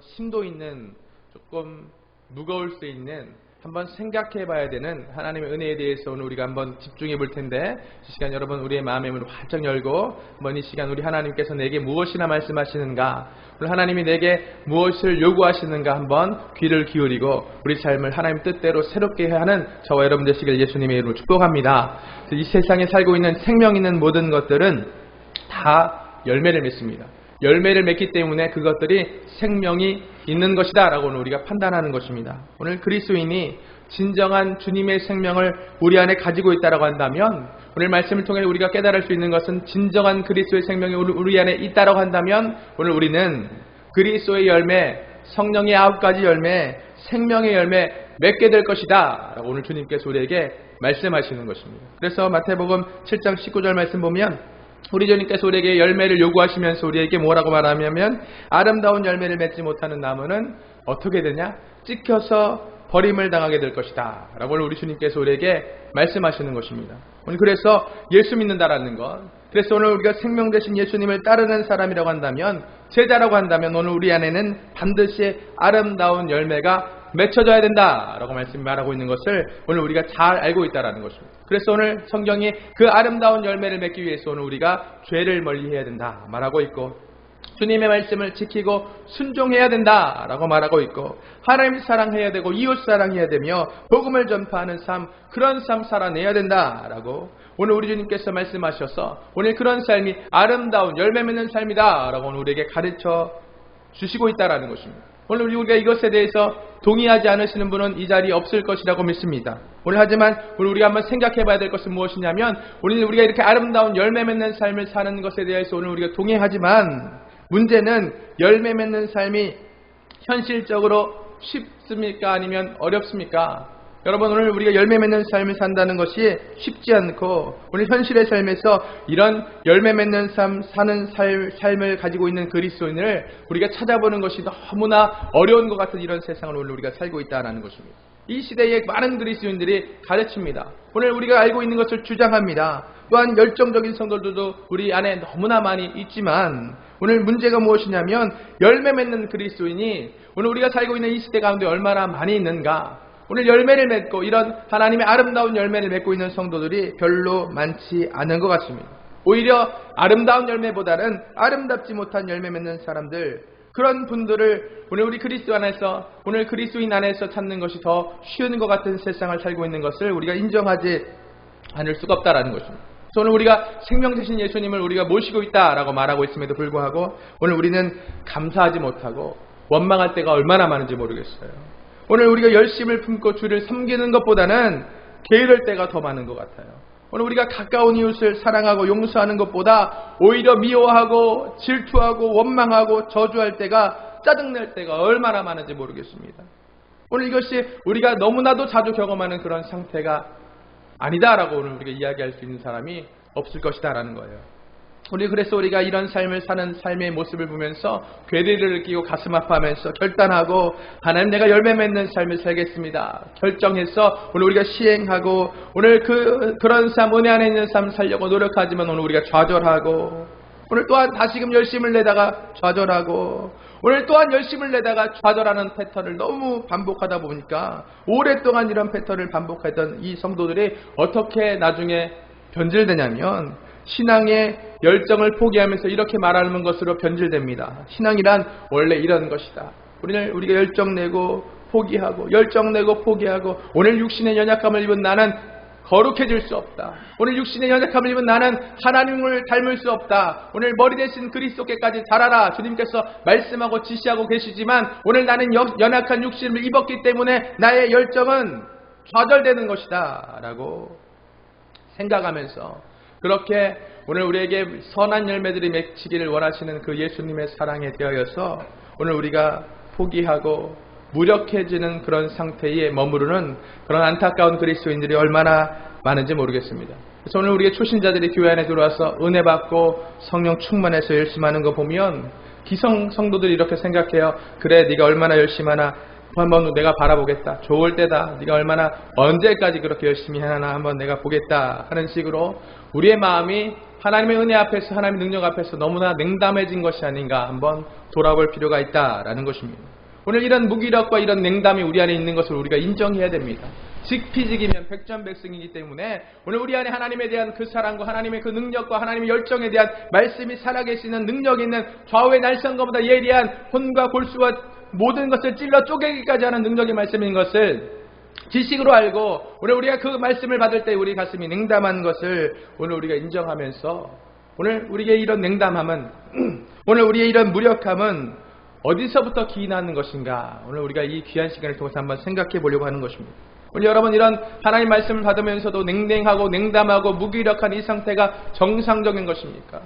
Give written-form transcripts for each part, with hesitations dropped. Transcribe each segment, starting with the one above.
심도 있는, 조금 무거울 수 있는, 한번 생각해 봐야 되는 하나님의 은혜에 대해서 오늘 우리가 한번 집중해 볼 텐데, 이 시간 여러분 우리의 마음의 문을 활짝 열고 한번 이 시간 우리 하나님께서 내게 무엇이나 말씀하시는가, 오늘 하나님이 내게 무엇을 요구하시는가 한번 귀를 기울이고 우리 삶을 하나님 뜻대로 새롭게 하는 저와 여러분 되시길 예수님의 이름으로 축복합니다. 이 세상에 살고 있는 생명 있는 모든 것들은 다 열매를 맺습니다. 열매를 맺기 때문에 그것들이 생명이 있는 것이다 라고 오늘 우리가 판단하는 것입니다. 오늘 그리스도인이 진정한 주님의 생명을 우리 안에 가지고 있다라고 한다면, 오늘 말씀을 통해 우리가 깨달을 수 있는 것은 진정한 그리스도의 생명이 우리 안에 있다라고 한다면, 오늘 우리는 그리스도의 열매, 성령의 9가지 열매, 생명의 열매 맺게 될 것이다 라고 오늘 주님께서 우리에게 말씀하시는 것입니다. 그래서 마태복음 7장 19절 말씀 보면 우리 주님께서 우리에게 열매를 요구하시면서 우리에게 뭐라고 말하냐면, 아름다운 열매를 맺지 못하는 나무는 어떻게 되냐? 찍혀서 버림을 당하게 될 것이다 라고 우리 주님께서 우리에게 말씀하시는 것입니다. 오늘 그래서 예수 믿는다라는 것, 그래서 오늘 우리가 생명 되신 예수님을 따르는 사람이라고 한다면, 제자라고 한다면 오늘 우리 안에는 반드시 아름다운 열매가 맺혀져야 된다라고 말하고 있는 것을 오늘 우리가 잘 알고 있다라는 것입니다. 그래서 오늘 성경이 그 아름다운 열매를 맺기 위해서 오늘 우리가 죄를 멀리해야 된다 말하고 있고, 주님의 말씀을 지키고 순종해야 된다라고 말하고 있고, 하나님 사랑해야 되고 이웃 사랑해야 되며 복음을 전파하는 삶, 그런 삶 살아내야 된다라고 오늘 우리 주님께서 말씀하셔서 오늘 그런 삶이 아름다운 열매 맺는 삶이다라고 오늘 우리에게 가르쳐 주시고 있다라는 것입니다. 오늘 우리가 이것에 대해서 동의하지 않으시는 분은 이 자리에 없을 것이라고 믿습니다. 오늘 하지만 오늘 우리가 한번 생각해 봐야 될 것은 무엇이냐면, 오늘 우리가 이렇게 아름다운 열매 맺는 삶을 사는 것에 대해서 오늘 우리가 동의하지만, 문제는 열매 맺는 삶이 현실적으로 쉽습니까? 아니면 어렵습니까? 여러분, 오늘 우리가 열매 맺는 삶을 산다는 것이 쉽지 않고, 오늘 현실의 삶에서 이런 열매 맺는 사는 삶을 가지고 있는 그리스도인을 우리가 찾아보는 것이 너무나 어려운 것 같은 이런 세상을 오늘 우리가 살고 있다는 것입니다. 이 시대에 많은 그리스도인들이 가르칩니다. 오늘 우리가 알고 있는 것을 주장합니다. 또한 열정적인 성도들도 우리 안에 너무나 많이 있지만, 오늘 문제가 무엇이냐면, 열매 맺는 그리스도인이 오늘 우리가 살고 있는 이 시대 가운데 얼마나 많이 있는가. 오늘 열매를 맺고 이런 하나님의 아름다운 열매를 맺고 있는 성도들이 별로 많지 않은 것 같습니다. 오히려 아름다운 열매보다는 아름답지 못한 열매 맺는 사람들, 그런 분들을 오늘 우리 그리스도 안에서, 오늘 그리스도인 안에서 찾는 것이 더 쉬운 것 같은 세상을 살고 있는 것을 우리가 인정하지 않을 수가 없다라는 것입니다. 그래서 오늘 우리가 생명 되신 예수님을 우리가 모시고 있다라고 말하고 있음에도 불구하고 오늘 우리는 감사하지 못하고 원망할 때가 얼마나 많은지 모르겠어요. 오늘 우리가 열심을 품고 주를 섬기는 것보다는 게으를 때가 더 많은 것 같아요. 오늘 우리가 가까운 이웃을 사랑하고 용서하는 것보다 오히려 미워하고 질투하고 원망하고 저주할 때가, 짜증낼 때가 얼마나 많은지 모르겠습니다. 오늘 이것이 우리가 너무나도 자주 경험하는 그런 상태가 아니다라고 오늘 우리가 이야기할 수 있는 사람이 없을 것이다라는 거예요. 그래서 우리가 이런 삶을 사는 삶의 모습을 보면서 괴리를 느끼고 가슴 아파하면서 결단하고, 하나님 내가 열매 맺는 삶을 살겠습니다 결정해서 오늘 우리가 시행하고, 오늘 그런 삶, 은혜 안에 있는 삶을 살려고 노력하지만 오늘 우리가 좌절하고, 오늘 또한 다시금 열심을 내다가 좌절하고, 오늘 또한 열심을 내다가 좌절하는 패턴을 너무 반복하다 보니까 오랫동안 이런 패턴을 반복했던 이 성도들이 어떻게 나중에 변질되냐면, 신앙의 열정을 포기하면서 이렇게 말하는 것으로 변질됩니다. 신앙이란 원래 이런 것이다. 우리가 열정 내고 포기하고, 열정 내고 포기하고, 오늘 육신의 연약함을 입은 나는 거룩해질 수 없다. 오늘 육신의 연약함을 입은 나는 하나님을 닮을 수 없다. 오늘 머리 대신 그리스도께까지 자라라 주님께서 말씀하고 지시하고 계시지만, 오늘 나는 연약한 육신을 입었기 때문에 나의 열정은 좌절되는 것이다 라고 생각하면서, 그렇게 오늘 우리에게 선한 열매들이 맺히기를 원하시는 그 예수님의 사랑에 대하여서 오늘 우리가 포기하고 무력해지는 그런 상태에 머무르는 그런 안타까운 그리스도인들이 얼마나 많은지 모르겠습니다. 그래서 오늘 우리의 초신자들이 교회 안에 들어와서 은혜 받고 성령 충만해서 열심히 하는 거 보면 기성 성도들이 이렇게 생각해요. 그래, 네가 얼마나 열심히 하나, 한번 내가 바라보겠다. 좋을 때다. 네가 얼마나 언제까지 그렇게 열심히 하나 한번 내가 보겠다 하는 식으로 우리의 마음이 하나님의 은혜 앞에서 하나님의 능력 앞에서 너무나 냉담해진 것이 아닌가 한번 돌아볼 필요가 있다라는 것입니다. 오늘 이런 무기력과 이런 냉담이 우리 안에 있는 것을 우리가 인정해야 됩니다. 직피직이면 백전백승이기 때문에 오늘 우리 안에 하나님에 대한 그 사랑과 하나님의 그 능력과 하나님의 열정에 대한 말씀이 살아계시는 능력이 있는 좌우의 날선거보다 예리한 혼과 골수와 모든 것을 찔러 쪼개기까지 하는 능력의 말씀인 것을 지식으로 알고 오늘 우리가 그 말씀을 받을 때 우리 가슴이 냉담한 것을 오늘 우리가 인정하면서 오늘 우리의 이런 냉담함은 오늘 우리의 이런 무력함은 어디서부터 기인하는 것인가 오늘 우리가 이 귀한 시간을 통해서 한번 생각해 보려고 하는 것입니다. 오늘 여러분 이런 하나님 말씀을 받으면서도 냉랭하고 냉담하고 무기력한 이 상태가 정상적인 것입니까?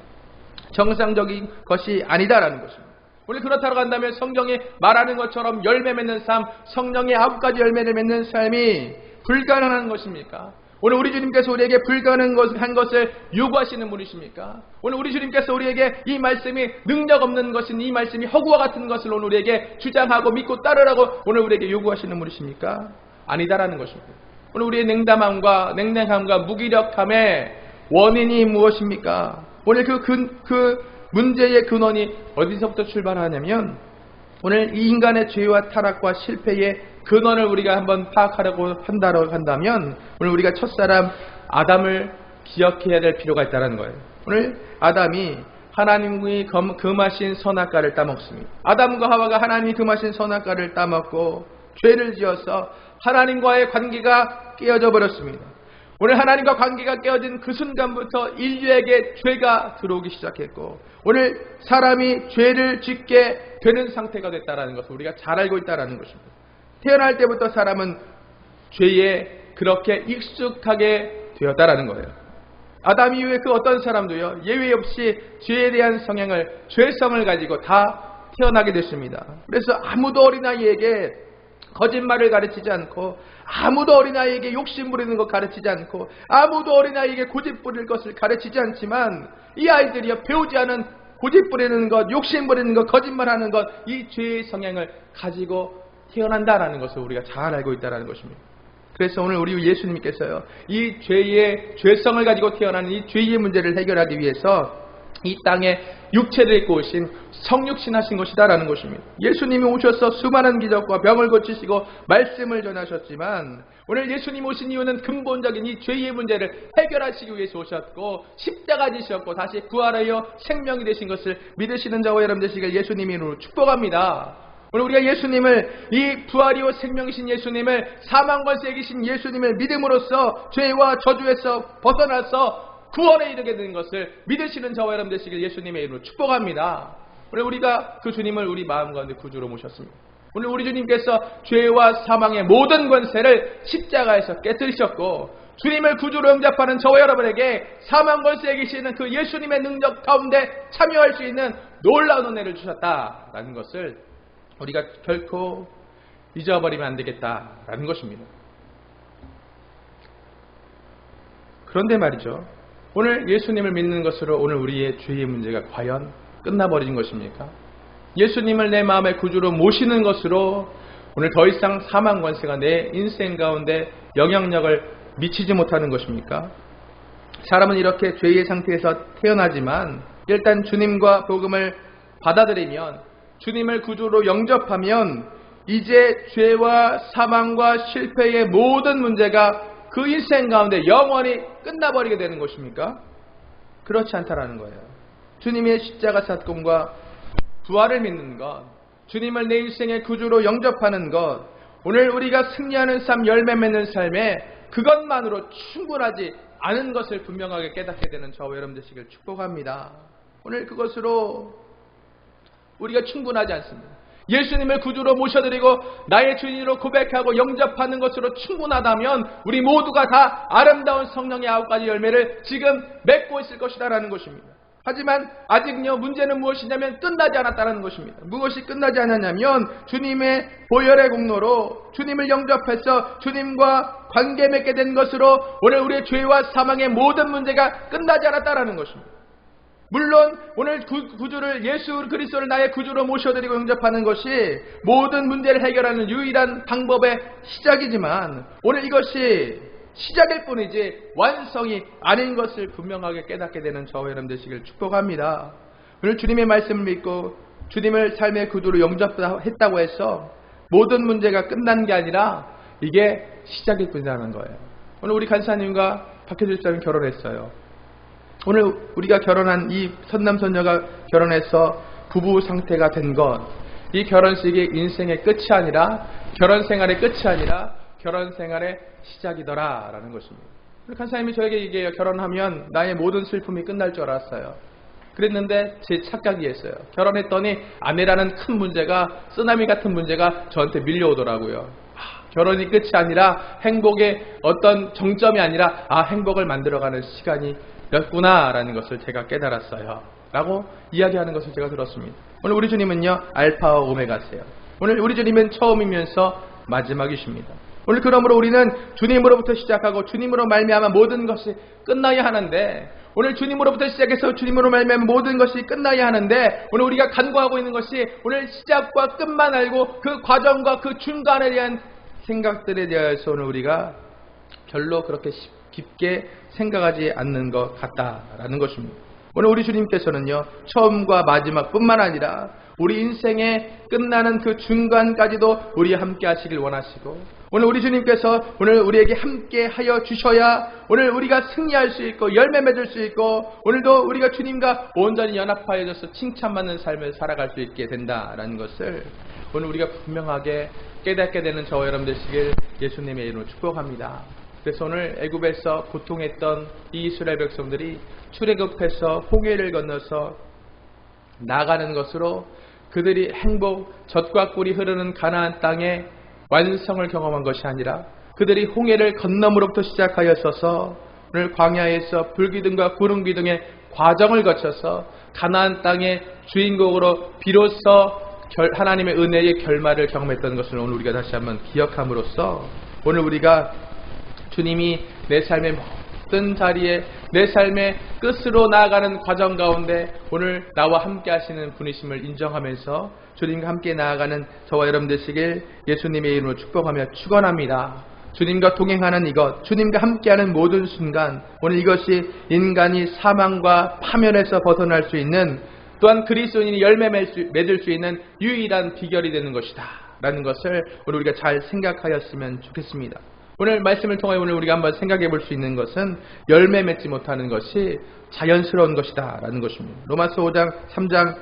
정상적인 것이 아니다라는 것입니다. 우리 그렇다고 한다면 성경이 말하는 것처럼 열매 맺는 삶, 성령의 9가지 열매를 맺는 삶이 불가능한 것입니까? 오늘 우리 주님께서 우리에게 불가능한 것을 요구하시는 분이십니까? 오늘 우리 주님께서 우리에게 이 말씀이 능력 없는 것인 이 말씀이 허구와 같은 것을 오늘 우리에게 주장하고 믿고 따르라고 오늘 우리에게 요구하시는 분이십니까? 아니다라는 것입니다. 오늘 우리의 냉담함과 냉랭함과 무기력함의 원인이 무엇입니까? 오늘 그 문제의 근원이 어디서부터 출발하냐면 오늘 이 인간의 죄와 타락과 실패의 근원을 우리가 한번 파악하려고 한다면 오늘 우리가 첫사람 아담을 기억해야 될 필요가 있다는 거예요. 오늘 아담이 하나님이 금하신 선악과를 따먹습니다. 아담과 하와가 하나님이 금하신 선악과를 따먹고 죄를 지어서 하나님과의 관계가 깨어져 버렸습니다. 오늘 하나님과 관계가 깨어진 그 순간부터 인류에게 죄가 들어오기 시작했고 오늘 사람이 죄를 짓게 되는 상태가 됐다는 것을 우리가 잘 알고 있다는 것입니다. 태어날 때부터 사람은 죄에 그렇게 익숙하게 되었다라는 거예요. 아담 이후에 그 어떤 사람도요 예외 없이 죄에 대한 성향을 죄성을 가지고 다 태어나게 됐습니다. 그래서 아무도 어린아이에게 거짓말을 가르치지 않고 아무도 어린아이에게 욕심 부리는 것 가르치지 않고 아무도 어린아이에게 고집 부릴 것을 가르치지 않지만 이 아이들이요 배우지 않은 고집 부리는 것, 욕심 부리는 것, 거짓말하는 것 이 죄의 성향을 가지고 태어난다라는 것을 우리가 잘 알고 있다는 것입니다. 그래서 오늘 우리 예수님께서요 이 죄의 죄성을 가지고 태어나는 이 죄의 문제를 해결하기 위해서 이 땅에 육체를 입고 오신 성육신 하신 것이다라는 것입니다. 예수님이 오셔서 수많은 기적과 병을 고치시고 말씀을 전하셨지만 오늘 예수님 오신 이유는 근본적인 이 죄의 문제를 해결하시기 위해서 오셨고 십자가 지셨고 다시 부활하여 생명이 되신 것을 믿으시는 자와 여러분 되시길 예수님의 이름으로 축복합니다. 오늘 우리가 예수님을 이 부활이요 생명이신 예수님을 사망 권세에 계신 예수님을 믿음으로써 죄와 저주에서 벗어나서 구원에 이르게 된 것을 믿으시는 저와 여러분 되시길 예수님의 이름으로 축복합니다. 오늘 우리가 그 주님을 우리 마음 가운데 구주로 모셨습니다. 오늘 우리 주님께서 죄와 사망의 모든 권세를 십자가에서 깨뜨리셨고 주님을 구주로 영접하는 저와 여러분에게 사망 권세에 계시는 그 예수님의 능력 가운데 참여할 수 있는 놀라운 은혜를 주셨다라는 것을 우리가 결코 잊어버리면 안 되겠다라는 것입니다. 그런데 말이죠. 오늘 예수님을 믿는 것으로 오늘 우리의 죄의 문제가 과연 끝나버린 것입니까? 예수님을 내 마음의 구주로 모시는 것으로 오늘 더 이상 사망 권세가 내 인생 가운데 영향력을 미치지 못하는 것입니까? 사람은 이렇게 죄의 상태에서 태어나지만 일단 주님과 복음을 받아들이면 주님을 구주로 영접하면 이제 죄와 사망과 실패의 모든 문제가 그 인생 가운데 영원히 끝나버리게 되는 것입니까? 그렇지 않다라는 거예요. 주님의 십자가 사건과 부활을 믿는 것, 주님을 내 인생의 구주로 영접하는 것, 오늘 우리가 승리하는 삶, 열매 맺는 삶에 그것만으로 충분하지 않은 것을 분명하게 깨닫게 되는 저와 여러분 되시길 축복합니다. 오늘 그것으로 우리가 충분하지 않습니다. 예수님을 구주로 모셔드리고 나의 주인으로 고백하고 영접하는 것으로 충분하다면 우리 모두가 다 아름다운 성령의 9가지 열매를 지금 맺고 있을 것이다라는 것입니다. 하지만 아직요 문제는 무엇이냐면 끝나지 않았다는 것입니다. 무엇이 끝나지 않았냐면 주님의 보혈의 공로로 주님을 영접해서 주님과 관계 맺게 된 것으로 오늘 우리의 죄와 사망의 모든 문제가 끝나지 않았다는 것입니다. 물론 오늘 구주를 예수 그리스도를 나의 구주로 모셔드리고 영접하는 것이 모든 문제를 해결하는 유일한 방법의 시작이지만 오늘 이것이 시작일 뿐이지 완성이 아닌 것을 분명하게 깨닫게 되는 저와 여러분 되시길 축복합니다. 오늘 주님의 말씀을 믿고 주님을 삶의 구주로 영접했다고 해서 모든 문제가 끝난 게 아니라 이게 시작일 뿐이라는 거예요. 오늘 우리 간사님과 박혜주 집사님 결혼했어요. 오늘 우리가 결혼한 이 선남선녀가 결혼해서 부부 상태가 된 것, 이 결혼식이 인생의 끝이 아니라 결혼 생활의 끝이 아니라 결혼 생활의 시작이더라 라는 것입니다. 우리 간사님이 저에게 얘기해요. 결혼하면 나의 모든 슬픔이 끝날 줄 알았어요. 그랬는데 제 착각이었어요. 결혼했더니 아내라는 큰 문제가, 쓰나미 같은 문제가 저한테 밀려오더라고요. 결혼이 끝이 아니라 행복의 어떤 정점이 아니라 행복을 만들어가는 시간이 였구나 라는 것을 제가 깨달았어요 라고 이야기하는 것을 제가 들었습니다. 오늘 우리 주님은요 알파와 오메가세요. 오늘 우리 주님은 처음이면서 마지막이십니다. 오늘 그러므로 우리는 주님으로부터 시작하고 주님으로 말미암아 모든 것이 끝나야 하는데, 오늘 주님으로부터 시작해서 주님으로 말미암아 모든 것이 끝나야 하는데, 오늘 우리가 간구하고 있는 것이 오늘 시작과 끝만 알고 그 과정과 그 중간에 대한 생각들에 대해서 오늘 우리가 별로 그렇게 깊게 생각하지 않는 것 같다라는 것입니다. 오늘 우리 주님께서는요 처음과 마지막뿐만 아니라 우리 인생의 끝나는 그 중간까지도 우리와 함께 하시길 원하시고, 오늘 우리 주님께서 오늘 우리에게 함께 하여 주셔야 오늘 우리가 승리할 수 있고 열매 맺을 수 있고, 오늘도 우리가 주님과 온전히 연합하여져서 칭찬받는 삶을 살아갈 수 있게 된다라는 것을 오늘 우리가 분명하게 깨닫게 되는 저와 여러분 되시길 예수님의 이름으로 축복합니다. 그래서 오늘 애굽에서 고통했던 이 이스라엘 백성들이 출애굽해서 홍해를 건너서 나가는 것으로 그들이 행복, 젖과 꿀이 흐르는 가나안 땅의 완성을 경험한 것이 아니라 그들이 홍해를 건너므로부터 시작하였어서 오늘 광야에서 불기둥과 구름기둥의 과정을 거쳐서 가나안 땅의 주인공으로 비로소 하나님의 은혜의 결말을 경험했던 것을 오늘 우리가 다시 한번 기억함으로써 오늘 우리가 주님이 내 삶의 모든 자리에 내 삶의 끝으로 나아가는 과정 가운데 오늘 나와 함께 하시는 분이심을 인정하면서 주님과 함께 나아가는 저와 여러분 되시길 예수님의 이름으로 축복하며 축원합니다. 주님과 동행하는 이것, 주님과 함께하는 모든 순간, 오늘 이것이 인간이 사망과 파멸에서 벗어날 수 있는, 또한 그리스도인이 열매 맺을 수 있는 유일한 비결이 되는 것이다 라는 것을 오늘 우리가 잘 생각하였으면 좋겠습니다. 오늘 말씀을 통하여 오늘 우리가 한번 생각해 볼 수 있는 것은 열매 맺지 못하는 것이 자연스러운 것이다 라는 것입니다. 로마서 5장 3장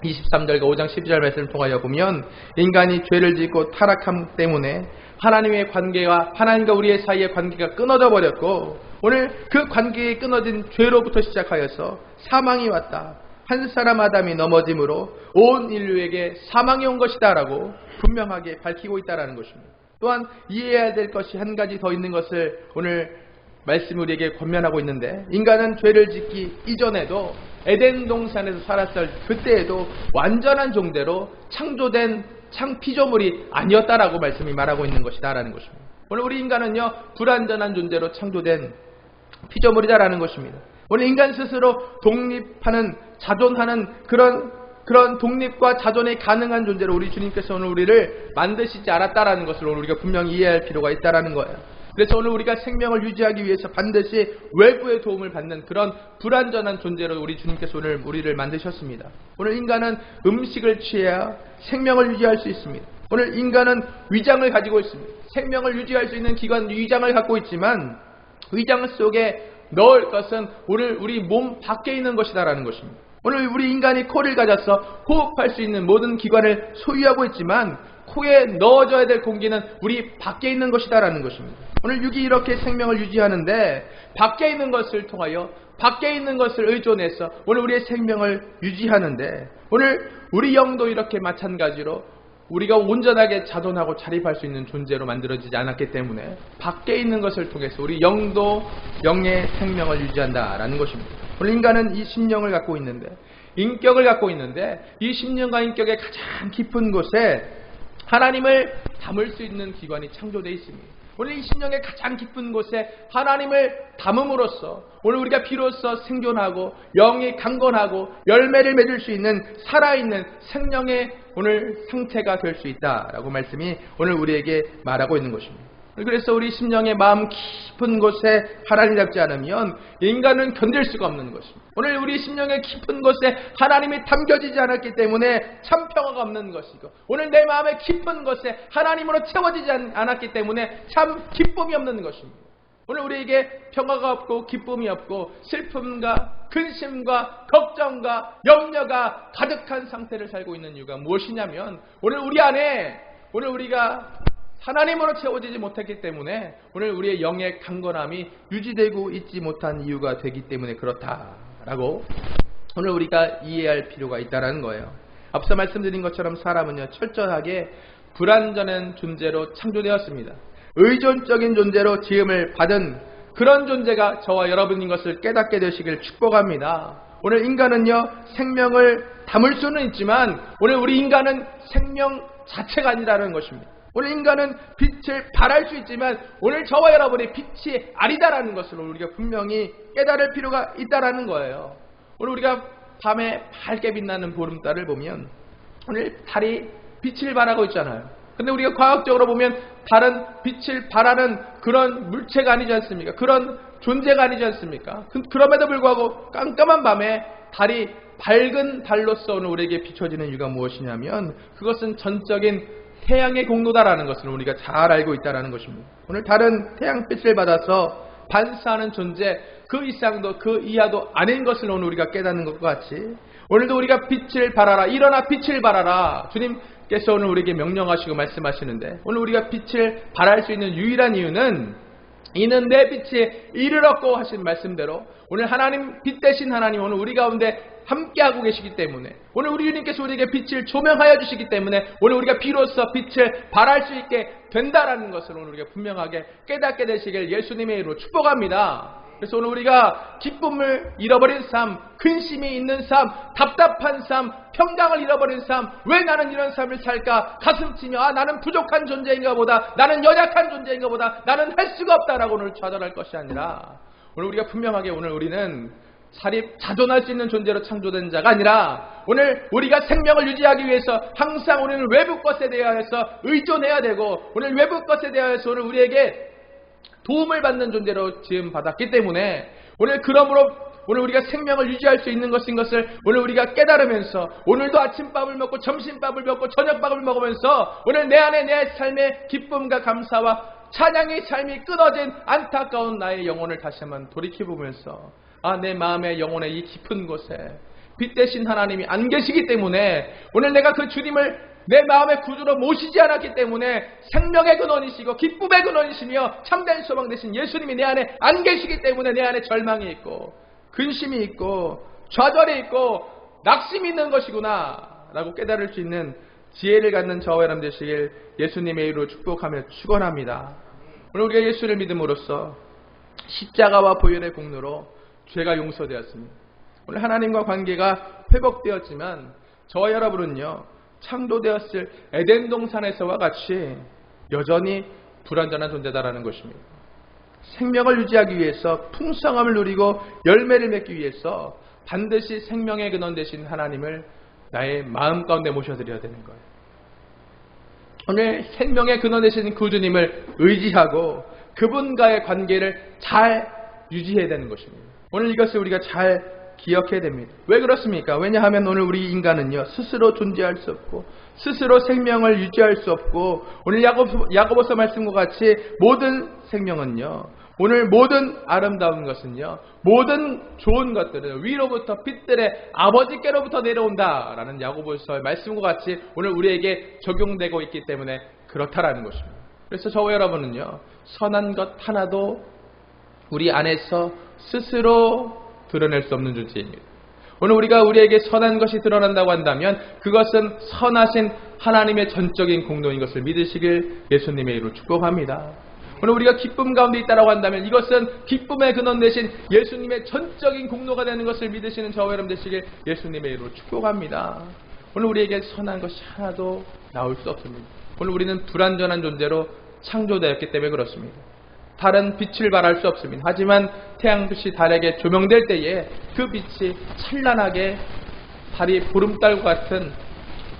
23절과 5장 12절 말씀을 통하여 보면 인간이 죄를 짓고 타락함 때문에 하나님의 관계와 하나님과 우리의 사이의 관계가 끊어져 버렸고, 오늘 그 관계가 끊어진 죄로부터 시작하여서 사망이 왔다. 한 사람 아담이 넘어짐으로 온 인류에게 사망이 온 것이다 라고 분명하게 밝히고 있다는 것입니다. 또한 이해해야 될 것이 한 가지 더 있는 것을 오늘 말씀이 우리에게 권면하고 있는데, 인간은 죄를 짓기 이전에도 에덴 동산에서 살았을 그때에도 완전한 존재로 창조된 피조물이 아니었다라고 말씀이 말하고 있는 것이다 라는 것입니다. 오늘 우리 인간은요 불완전한 존재로 창조된 피조물이다라는 것입니다. 오늘 인간 스스로 독립하는, 자존하는 그런 독립과 자존이 가능한 존재로 우리 주님께서 오늘 우리를 만드시지 않았다라는 것을 오늘 우리가 분명히 이해할 필요가 있다라는 거예요. 그래서 오늘 우리가 생명을 유지하기 위해서 반드시 외부의 도움을 받는 그런 불완전한 존재로 우리 주님께서 오늘 우리를 만드셨습니다. 오늘 인간은 음식을 취해야 생명을 유지할 수 있습니다. 오늘 인간은 위장을 가지고 있습니다. 생명을 유지할 수 있는 기관 위장을 갖고 있지만 위장 속에 넣을 것은 오늘 우리 몸 밖에 있는 것이다라는 것입니다. 오늘 우리 인간이 코를 가져서 호흡할 수 있는 모든 기관을 소유하고 있지만 코에 넣어줘야 될 공기는 우리 밖에 있는 것이다라는 것입니다. 오늘 육이 이렇게 생명을 유지하는데 밖에 있는 것을 통하여 밖에 있는 것을 의존해서 오늘 우리의 생명을 유지하는데, 오늘 우리 영도 이렇게 마찬가지로 우리가 온전하게 자존하고 자립할 수 있는 존재로 만들어지지 않았기 때문에 밖에 있는 것을 통해서 우리 영도 영의 생명을 유지한다라는 것입니다. 오늘 인간은 이 심령을 갖고 있는데, 인격을 갖고 있는데, 이 심령과 인격의 가장 깊은 곳에 하나님을 담을 수 있는 기관이 창조되어 있습니다. 오늘 이 심령의 가장 깊은 곳에 하나님을 담음으로써 오늘 우리가 비로소 생존하고 영이 강건하고 열매를 맺을 수 있는 살아있는 생명의 오늘 상태가 될 수 있다라고 말씀이 오늘 우리에게 말하고 있는 것입니다. 그래서 우리 심령의 마음 깊은 곳에 하나님 잡지 않으면 인간은 견딜 수가 없는 것입니다. 오늘 우리 심령의 깊은 곳에 하나님이 담겨지지 않았기 때문에 참 평화가 없는 것이고, 오늘 내 마음의 깊은 곳에 하나님으로 채워지지 않았기 때문에 참 기쁨이 없는 것입니다. 오늘 우리에게 평화가 없고 기쁨이 없고 슬픔과 근심과 걱정과 염려가 가득한 상태를 살고 있는 이유가 무엇이냐면, 오늘 우리 안에 오늘 우리가 하나님으로 채워지지 못했기 때문에 오늘 우리의 영의 강건함이 유지되고 있지 못한 이유가 되기 때문에 그렇다라고 오늘 우리가 이해할 필요가 있다는 거예요. 앞서 말씀드린 것처럼 사람은요, 철저하게 불완전한 존재로 창조되었습니다. 의존적인 존재로 지음을 받은 그런 존재가 저와 여러분인 것을 깨닫게 되시길 축복합니다. 오늘 인간은요, 생명을 담을 수는 있지만 오늘 우리 인간은 생명 자체가 아니라는 것입니다. 오늘 인간은 빛을 발할 수 있지만 오늘 저와 여러분이 빛이 아니다라는 것을 우리가 분명히 깨달을 필요가 있다라는 거예요. 오늘 우리가 밤에 밝게 빛나는 보름달을 보면 오늘 달이 빛을 발하고 있잖아요. 근데 우리가 과학적으로 보면 달은 빛을 발하는 그런 물체가 아니지 않습니까? 그런 존재가 아니지 않습니까? 그럼에도 불구하고 깜깜한 밤에 달이 밝은 달로서 오늘 우리에게 비춰지는 이유가 무엇이냐면 그것은 전적인 태양의 공로다라는 것을 우리가 잘 알고 있다는 것입니다. 오늘 달은 태양빛을 받아서 반사하는 존재, 그 이상도 그 이하도 아닌 것을 오늘 우리가 깨닫는 것과 같이 오늘도 우리가 빛을 발하라, 일어나 빛을 발하라, 주님께서 오늘 우리에게 명령하시고 말씀하시는데, 오늘 우리가 빛을 발할 수 있는 유일한 이유는 이는 내 빛에 이르렀고 하신 말씀대로 오늘 하나님, 빛 대신 하나님 오늘 우리 가운데 함께하고 계시기 때문에, 오늘 우리 주님께서 우리에게 빛을 조명하여 주시기 때문에 오늘 우리가 비로소 빛을 발할 수 있게 된다라는 것을 오늘 우리가 분명하게 깨닫게 되시길 예수님의 이름으로 축복합니다. 그래서 오늘 우리가 기쁨을 잃어버린 삶, 근심이 있는 삶, 답답한 삶, 평강을 잃어버린 삶, 왜 나는 이런 삶을 살까 가슴치며 나는 부족한 존재인가 보다, 나는 연약한 존재인가 보다, 나는 할 수가 없다라고 오늘 좌절할 것이 아니라, 오늘 우리가 분명하게 오늘 우리는 자존할 수 있는 존재로 창조된 자가 아니라 오늘 우리가 생명을 유지하기 위해서 항상 우리는 외부 것에 대하여서 의존해야 되고, 오늘 외부 것에 대하여서 오늘 우리에게 도움을 받는 존재로 지음받았기 때문에 오늘 그러므로 오늘 우리가 생명을 유지할 수 있는 것인 것을 오늘 우리가 깨달으면서 오늘도 아침밥을 먹고 점심밥을 먹고 저녁밥을 먹으면서 오늘 내 안에 내 삶의 기쁨과 감사와 찬양의 삶이 끊어진 안타까운 나의 영혼을 다시 한번 돌이켜보면서 내 마음의 영혼의 이 깊은 곳에 빛 대신 하나님이 안 계시기 때문에 오늘 내가 그 주님을 내 마음의 구주로 모시지 않았기 때문에 생명의 근원이시고 기쁨의 근원이시며 참된 소망 되신 예수님이 내 안에 안 계시기 때문에 내 안에 절망이 있고 근심이 있고 좌절이 있고 낙심이 있는 것이구나 라고 깨달을 수 있는 지혜를 갖는 저와 여러분 되시길 예수님의 이름으로 축복하며 축원합니다. 오늘 우리가 예수를 믿음으로써 십자가와 보혈의 공로로 죄가 용서되었습니다. 오늘 하나님과 관계가 회복되었지만 저와 여러분은요, 창조되었을 에덴 동산에서와 같이 여전히 불완전한 존재다라는 것입니다. 생명을 유지하기 위해서 풍성함을 누리고 열매를 맺기 위해서 반드시 생명의 근원 되신 하나님을 나의 마음 가운데 모셔드려야 되는 거예요. 오늘 생명의 근원 되신 구주님을 의지하고 그분과의 관계를 잘 유지해야 되는 것입니다. 오늘 이것을 우리가 잘 기억해야 됩니다. 왜 그렇습니까? 왜냐하면 오늘 우리 인간은요, 스스로 존재할 수 없고 스스로 생명을 유지할 수 없고, 오늘 야고보서 말씀과 같이 모든 생명은요, 오늘 모든 아름다운 것은요, 모든 좋은 것들은 위로부터 빛들의 아버지께로부터 내려온다라는 야고보서의 말씀과 같이 오늘 우리에게 적용되고 있기 때문에 그렇다라는 것입니다. 그래서 저와 여러분은요, 선한 것 하나도 우리 안에서 스스로 드러낼 수 없는 존재입니다. 오늘 우리가 우리에게 선한 것이 드러난다고 한다면 그것은 선하신 하나님의 전적인 공로인 것을 믿으시길 예수님의 이름으로 축복합니다. 오늘 우리가 기쁨 가운데 있다고 한다면 이것은 기쁨의 근원 되신 예수님의 전적인 공로가 되는 것을 믿으시는 저와 여러분 되시길 예수님의 이름으로 축복합니다. 오늘 우리에게 선한 것이 하나도 나올 수 없습니다. 오늘 우리는 불완전한 존재로 창조되었기 때문에 그렇습니다. 달은 빛을 발할 수 없습니다. 하지만 태양빛이 달에게 조명될 때에 그 빛이 찬란하게 달이 보름달과 같은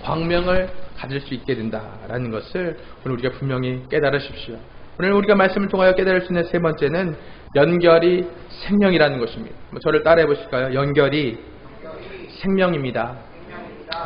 광명을 가질 수 있게 된다라는 것을 오늘 우리가 분명히 깨달으십시오. 오늘 우리가 말씀을 통하여 깨달을 수 있는 세 번째는 연결이 생명이라는 것입니다. 저를 따라해 보실까요? 연결이 생명입니다.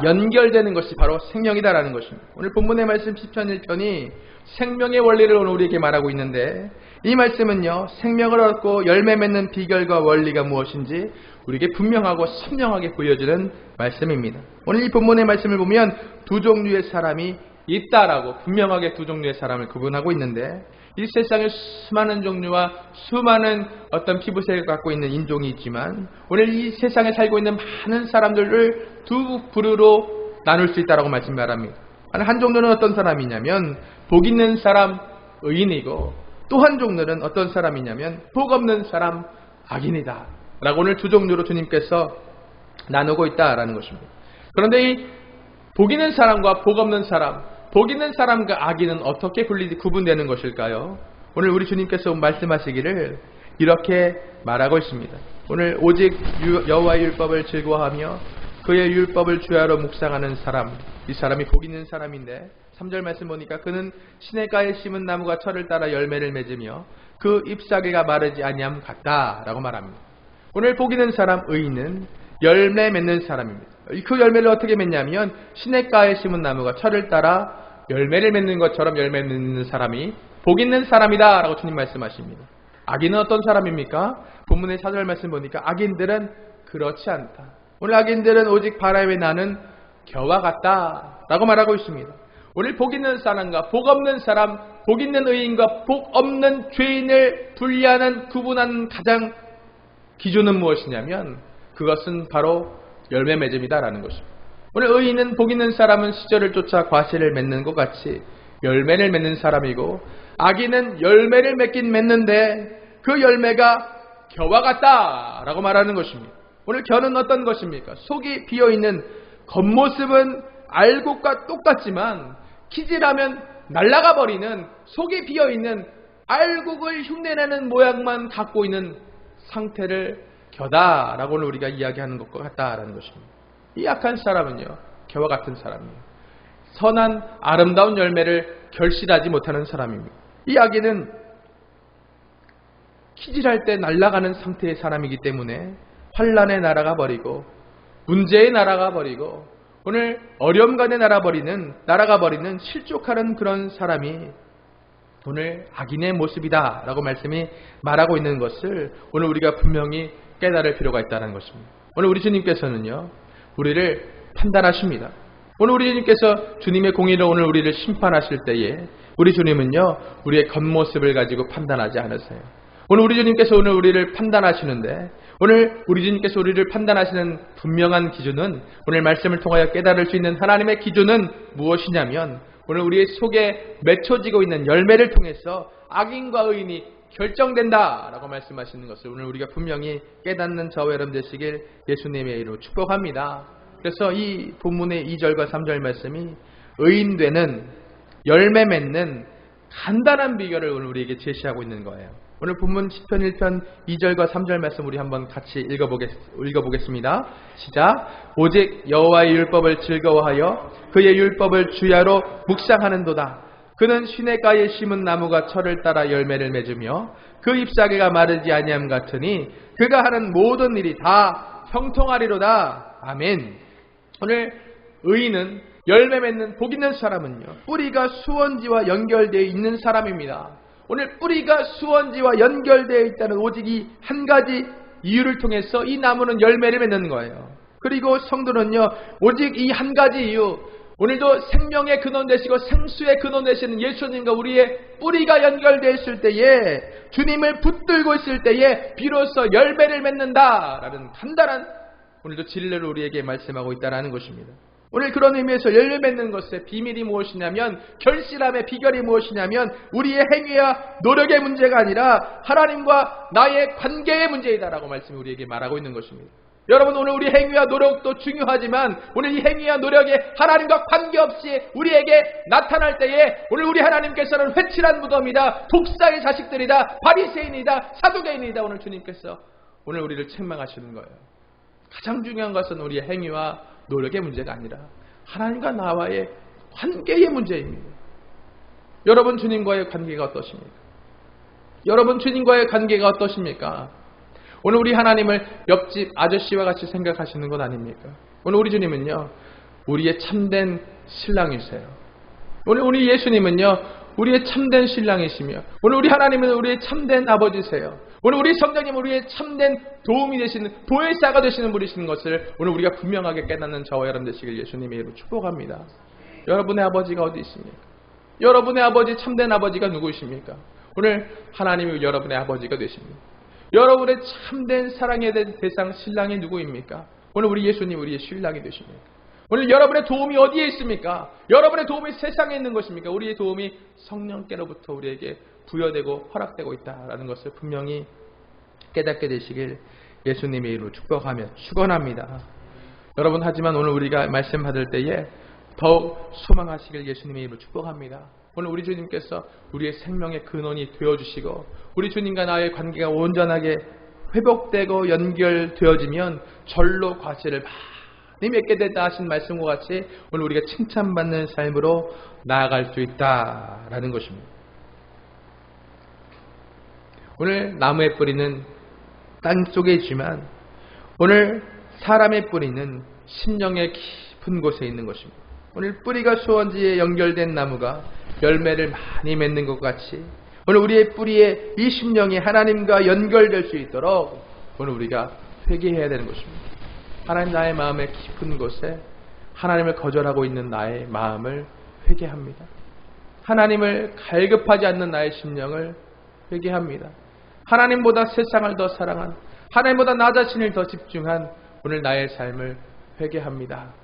연결되는 것이 바로 생명이다라는 것입니다. 오늘 본문의 말씀 시편 1편이 생명의 원리를 오늘 우리에게 말하고 있는데, 이 말씀은요, 생명을 얻고 열매 맺는 비결과 원리가 무엇인지 우리에게 분명하고 선명하게 보여주는 말씀입니다. 오늘 이 본문의 말씀을 보면 두 종류의 사람이 있다라고 분명하게 두 종류의 사람을 구분하고 있는데, 이 세상에 수많은 종류와 수많은 어떤 피부색을 갖고 있는 인종이 있지만 오늘 이 세상에 살고 있는 많은 사람들을 두 부류로 나눌 수 있다라고 말합니다. 한 종류는 어떤 사람이냐면 복 있는 사람 의인이고, 또 한 종류는 어떤 사람이냐면 복 없는 사람 악인이다 라고 오늘 두 종류로 주님께서 나누고 있다라는 것입니다. 그런데 이 복 있는 사람과 복 없는 사람, 복 있는 사람과 악인은 어떻게 구분되는 것일까요? 오늘 우리 주님께서 말씀하시기를 이렇게 말하고 있습니다. 오늘 오직 여호와의 율법을 즐거워하며 그의 율법을 주야로 묵상하는 사람, 이 사람이 복 있는 사람인데 3절 말씀 보니까 그는 시냇가에 심은 나무가 철을 따라 열매를 맺으며 그 잎사귀가 마르지 아니함 같다라고 말합니다. 오늘 복 있는 사람 의인은 열매 맺는 사람입니다. 그 열매를 어떻게 맺냐면 시냇가에 심은 나무가 철을 따라 열매를 맺는 것처럼 열매 맺는 사람이 복 있는 사람이다 라고 주님 말씀하십니다. 악인은 어떤 사람입니까? 본문의 4절 말씀 보니까 악인들은 그렇지 않다. 오늘 악인들은 오직 바람에 나는 겨와 같다 라고 말하고 있습니다. 오늘 복 있는 사람과 복 없는 사람, 복 있는 의인과 복 없는 죄인을 분리하는 구분하는 가장 기준은 무엇이냐면 그것은 바로 열매 맺음이다라는 것입니다. 오늘 의인은 복 있는 사람은 시절을 쫓아 과실을 맺는 것 같이 열매를 맺는 사람이고, 악인은 열매를 맺긴 맺는데 그 열매가 겨와 같다라고 말하는 것입니다. 오늘 겨는 어떤 것입니까? 속이 비어있는, 겉모습은 알곡과 똑같지만 키질하면 날아가 버리는, 속이 비어있는 알곡을 흉내내는 모양만 갖고 있는 상태를 겨다라고 오늘 우리가 이야기하는 것과 같다라는 것입니다. 이 악한 사람은요, 겨와 같은 사람이에요. 선한 아름다운 열매를 결실하지 못하는 사람입니다. 이 악인은 키질할 때 날아가는 상태의 사람이기 때문에 환란에 날아가 버리고 문제에 날아가 버리고 오늘 어려움 간에 날아가 버리는 실족하는 그런 사람이 오늘 악인의 모습이다 라고 말씀이 말하고 있는 것을 오늘 우리가 분명히 깨달을 필요가 있다는 것입니다. 오늘 우리 주님께서는요, 우리를 판단하십니다. 오늘 우리 주님께서 주님의 공의로 오늘 우리를 심판하실 때에 우리 주님은요, 우리의 겉모습을 가지고 판단하지 않으세요. 오늘 우리 주님께서 오늘 우리를 판단하시는데, 오늘 우리 주님께서 우리를 판단하시는 분명한 기준은, 오늘 말씀을 통하여 깨달을 수 있는 하나님의 기준은 무엇이냐면 오늘 우리의 속에 맺혀지고 있는 열매를 통해서 악인과 의인이 결정된다라고 말씀하시는 것을 오늘 우리가 분명히 깨닫는 저와 여러분 되시길 예수님의 이름으로 축복합니다. 그래서 이 본문의 2절과 3절 말씀이 의인 되는, 열매 맺는 간단한 비결을 오늘 우리에게 제시하고 있는 거예요. 오늘 본문 시편 1편 2절과 3절 말씀 우리 한번 같이 읽어보겠습니다. 시작. 오직 여호와의 율법을 즐거워하여 그의 율법을 주야로 묵상하는도다. 그는 시냇가에 심은 나무가 철을 따라 열매를 맺으며 그 잎사귀가 마르지 아니함 같으니 그가 하는 모든 일이 다 형통하리로다. 아멘. 오늘 의인은, 열매 맺는 복 있는 사람은요, 뿌리가 수원지와 연결되어 있는 사람입니다. 오늘 뿌리가 수원지와 연결되어 있다는 오직 이 한 가지 이유를 통해서 이 나무는 열매를 맺는 거예요. 그리고 성도는요, 오직 이 한 가지 이유, 오늘도 생명의 근원 되시고 생수의 근원 되시는 예수님과 우리의 뿌리가 연결되어 있을 때에, 주님을 붙들고 있을 때에 비로소 열매를 맺는다라는 간단한 오늘도 진리를 우리에게 말씀하고 있다는 것입니다. 오늘 그런 의미에서 열매 맺는 것의 비밀이 무엇이냐면, 결실함의 비결이 무엇이냐면 우리의 행위와 노력의 문제가 아니라 하나님과 나의 관계의 문제이다라고 말씀이 우리에게 말하고 있는 것입니다. 여러분, 오늘 우리 행위와 노력도 중요하지만 오늘 이 행위와 노력이 하나님과 관계없이 우리에게 나타날 때에 오늘 우리 하나님께서는 회칠한 무덤이다, 독사의 자식들이다, 바리새인이다, 사두개인이다, 오늘 주님께서 오늘 우리를 책망하시는 거예요. 가장 중요한 것은 우리의 행위와 노력의 문제가 아니라 하나님과 나와의 관계의 문제입니다. 여러분, 주님과의 관계가 어떠십니까? 여러분, 주님과의 관계가 어떠십니까? 오늘 우리 하나님을 옆집 아저씨와 같이 생각하시는 건 아닙니까? 오늘 우리 주님은요, 우리의 참된 신랑이세요. 오늘 우리 예수님은요, 우리의 참된 신랑이시며, 오늘 우리 하나님은 우리의 참된 아버지세요. 오늘 우리 성령님은 우리의 참된 도움이 되시는, 보혜사가 되시는 분이시는 것을 오늘 우리가 분명하게 깨닫는 저와 여러분 되시길 예수님의 이름으로 축복합니다. 여러분의 아버지가 어디 있습니까? 여러분의 아버지, 참된 아버지가 누구이십니까? 오늘 하나님이 여러분의 아버지가 되십니다. 여러분의 참된 사랑의 대상 신랑이 누구입니까? 오늘 우리 예수님 우리의 신랑이 되십니다. 오늘 여러분의 도움이 어디에 있습니까? 여러분의 도움이 세상에 있는 것입니까? 우리의 도움이 성령께로부터 우리에게 부여되고 허락되고 있다라는 것을 분명히 깨닫게 되시길 예수님의 이름으로 축복하며 축원합니다. 여러분, 하지만 오늘 우리가 말씀 받을 때에 더욱 소망하시길 예수님의 이름으로 축복합니다. 오늘 우리 주님께서 우리의 생명의 근원이 되어주시고 우리 주님과 나의 관계가 온전하게 회복되고 연결되어지면 절로 과실을 많이 맺게 된다 하신 말씀과 같이 오늘 우리가 칭찬받는 삶으로 나아갈 수 있다라는 것입니다. 오늘 나무의 뿌리는 땅 속에 있지만 오늘 사람의 뿌리는 심령의 깊은 곳에 있는 것입니다. 오늘 뿌리가 수원지에 연결된 나무가 열매를 많이 맺는 것 같이 오늘 우리의 뿌리에 이 심령이 하나님과 연결될 수 있도록 오늘 우리가 회개해야 되는 것입니다. 하나님, 나의 마음의 깊은 곳에 하나님을 거절하고 있는 나의 마음을 회개합니다. 하나님을 갈급하지 않는 나의 심령을 회개합니다. 하나님보다 세상을 더 사랑한, 하나님보다 나 자신을 더 집중한 오늘 나의 삶을 회개합니다.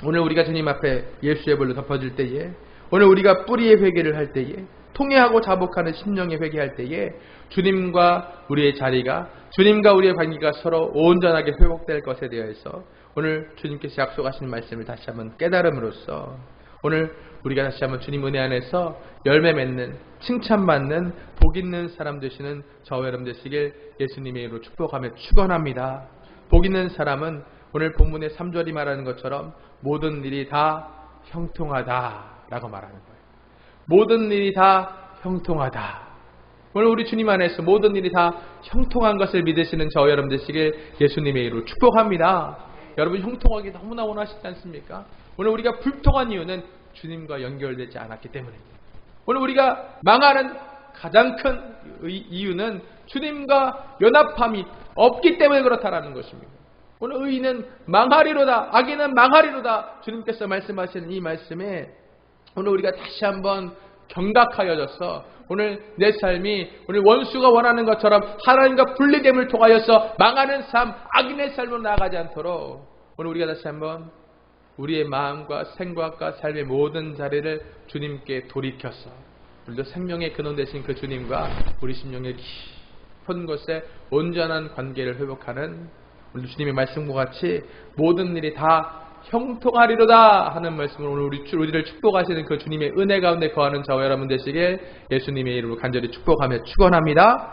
오늘 우리가 주님 앞에 예수의 볼로 덮어질 때에, 오늘 우리가 뿌리의 회개를 할 때에, 통회하고 자복하는 심령의 회개할 때에 주님과 우리의 자리가, 주님과 우리의 관계가 서로 온전하게 회복될 것에 대해서 오늘 주님께서 약속하신 말씀을 다시 한번 깨달음으로써 오늘 우리가 다시 한번 주님 은혜 안에서 열매 맺는, 칭찬받는, 복 있는 사람 되시는 저와 여러분 되시길 예수님의 이름으로 축복하며 축원합니다. 복 있는 사람은 오늘 본문의 3절이 말하는 것처럼 모든 일이 다 형통하다라고 말하는 거예요. 모든 일이 다 형통하다. 오늘 우리 주님 안에서 모든 일이 다 형통한 것을 믿으시는 저와 여러분 되시길 예수님의 이름으로 축복합니다. 여러분, 형통하기 너무나 원하시지 않습니까? 오늘 우리가 불통한 이유는 주님과 연결되지 않았기 때문입니다. 오늘 우리가 망하는 가장 큰 이유는 주님과 연합함이 없기 때문에 그렇다라는 것입니다. 오늘 의인은 망하리로다, 악인은 망하리로다, 주님께서 말씀하시는 이 말씀에 오늘 우리가 다시 한번 경각하여져서 오늘 내 삶이 오늘 원수가 원하는 것처럼 하나님과 분리됨을 통하여서 망하는 삶, 악인의 삶으로 나아가지 않도록 오늘 우리가 다시 한번 우리의 마음과 생각과 삶의 모든 자리를 주님께 돌이켜서 우리도 생명의 근원 되신 그 주님과 우리 심령의 깊은 곳에 온전한 관계를 회복하는 우리 주님의 말씀과 같이 모든 일이 다 형통하리로다 하는 말씀으로 오늘 우리를 축복하시는 그 주님의 은혜 가운데 거하는 저와 여러분 되시길 예수님의 이름으로 간절히 축복하며 축원합니다.